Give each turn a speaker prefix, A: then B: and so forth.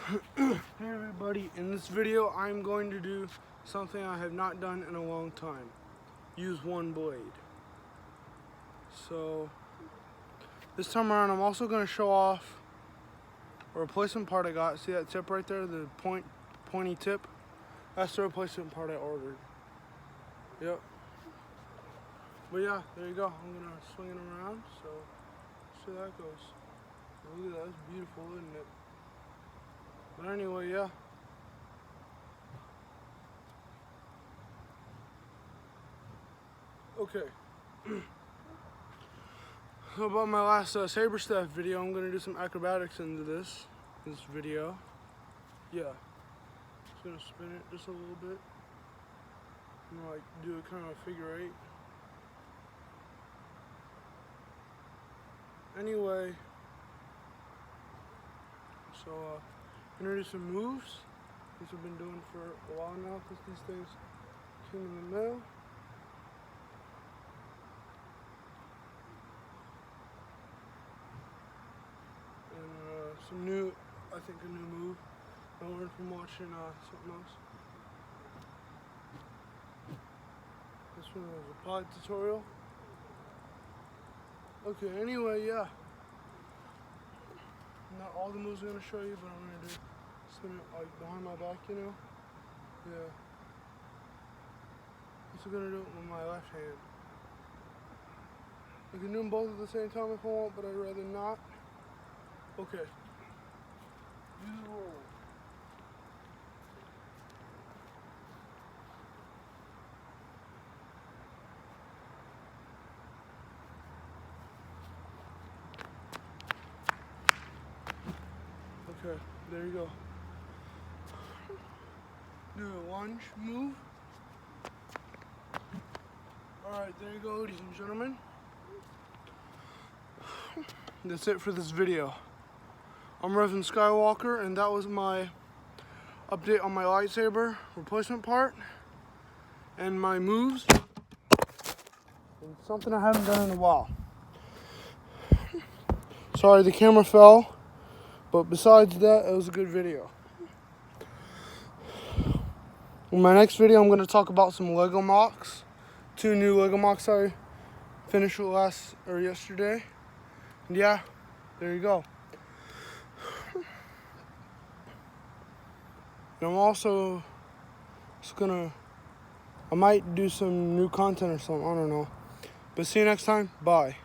A: Hey everybody, in this video I'm going to do something I have not done in a long time. Use one blade. So this time around I'm also going to show off a replacement part I got. See that tip right there, the pointy tip? That's the replacement part I ordered. Yep. But yeah, there you go. I'm going to swing it around, so see how that goes. Look at that, it's beautiful, isn't it? But anyway, yeah. Okay. So about my last saber staff video, I'm gonna do some acrobatics into this video. Yeah. Just gonna spin it just a little bit. And like do a kind of a figure eight. Anyway, so introduce some moves. These I've been doing for a while now because these things came in the mail. And some new, I think a new move I learned from watching something else. This one was a pod tutorial. Okay, anyway, yeah. Not all the moves I'm going to show you, but I'm going to do spin it like behind my back, you know? Yeah. Also going to do it with my left hand. I can do them both at the same time if I want, but I'd rather not. Okay. Use the roll. Okay, there you go. Do a lunge move. Alright, there you go, ladies and gentlemen. That's it for this video. I'm Reverend Skywalker, and that was my update on my lightsaber replacement part and my moves. And something I haven't done in a while. Sorry, the camera fell, but besides that, it was a good video. In my next video, I'm going to talk about some Lego mocks. 2 new Lego mocks I finished yesterday. And yeah, there you go. And I'm also just I might do some new content or something, I don't know. But see you next time, bye.